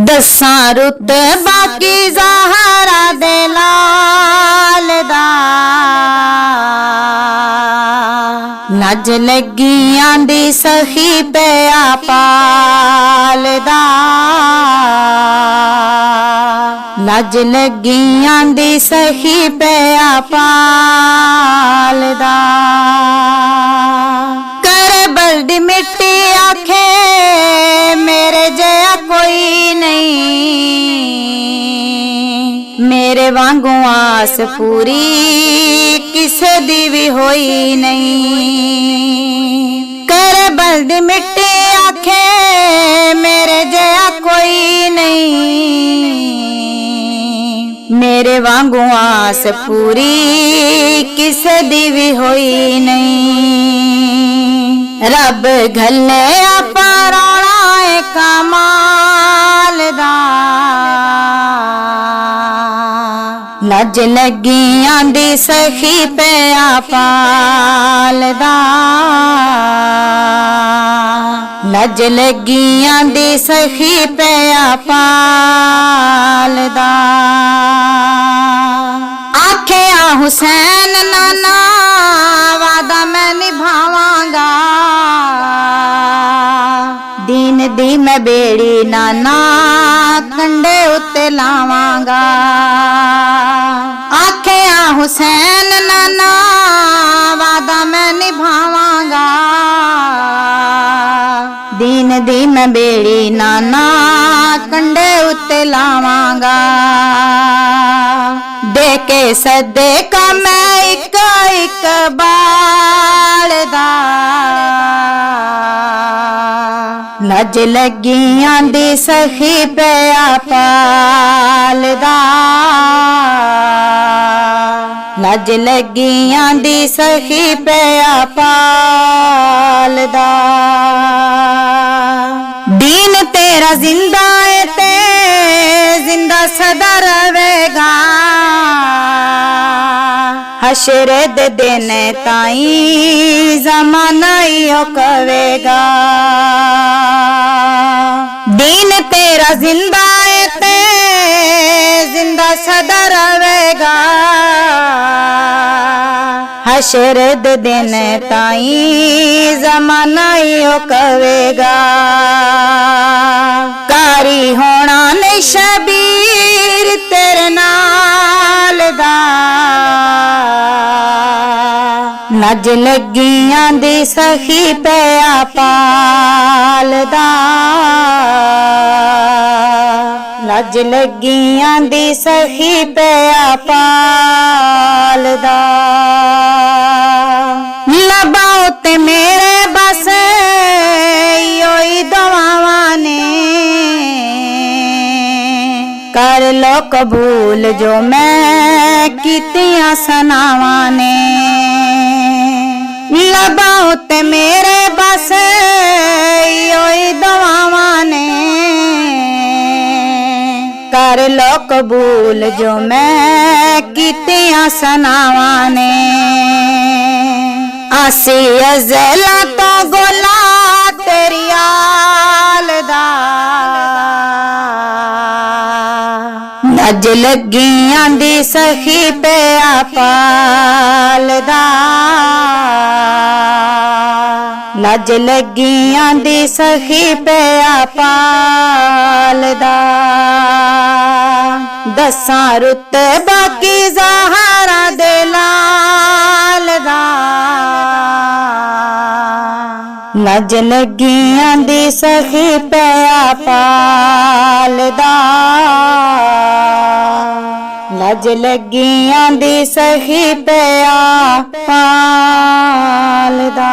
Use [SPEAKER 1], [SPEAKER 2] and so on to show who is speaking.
[SPEAKER 1] दसां रुत बाकी ज़हरा दे लाल दा नज लगियां दी सखी पिया पाल दा नज लगियां दी सखी पिया पाल दा कर बल्दी मिट्टी आखे मेरे जया कोई नहीं मेरे वांगू आस पूरी किसे दी भी होई नहीं कर बल्दी मिट्टी आखे मेरे जया कोई नहीं मेरे वांगू आस पूरी किसे दी भी होई नहीं रब घले अपराणा कमाल दा नज लगियां दी सखी पिया पाल दा नज लगियां दी सखी पिया पाल दा आखिया हुसैन नाना वादा मैं निभावांगा दीन दी मैं बेड़ी नाना कंडे उत्ते लावांगा आखिया हुसैन नाना वादा मैं निभावांगा दीन दी मैं बेड़ी नाना कंडे उत्ते लावांगा दे के सदे का मैं एक एक बाल दा नज लगियां दी सखी पिया पाल दा नज लगियां दी सखी पिया पाल दा दीन तेरा जिंदा है ते जिंदा सदा रहेगा हशरे दे दिन ताई जमाना यो कवेगा दीन तेरा जिंदा है ते जिंदा सदा रहेगा हशरे दे दिन ताई जमाना यो कवेगा कारी होना ने शबीर तेरे नाल दा नज लगियां दी सखी पिया पाल दा नज लगियां दी सखी पिया पाल दा लबाओ ते मेरे बस योई दुआवां ने कर लो कबूल जो मैं कीतियां सनावां ने लबाओ ते मेरे बस योई दुआवां ने कर लो कबूल जो मैं कीतियां सनावां ने आसी अज़ला तो गोला तेरी आल दा नज लगियां दी सखी पिया पाल दा नज लगियां दी सखी पिया पाल दा दसां रुत बाकी ज़हरा दे लाल दा नज लगियां दी सखी पिया पाल दा नज लगियां दी सखी पिया पाल दा।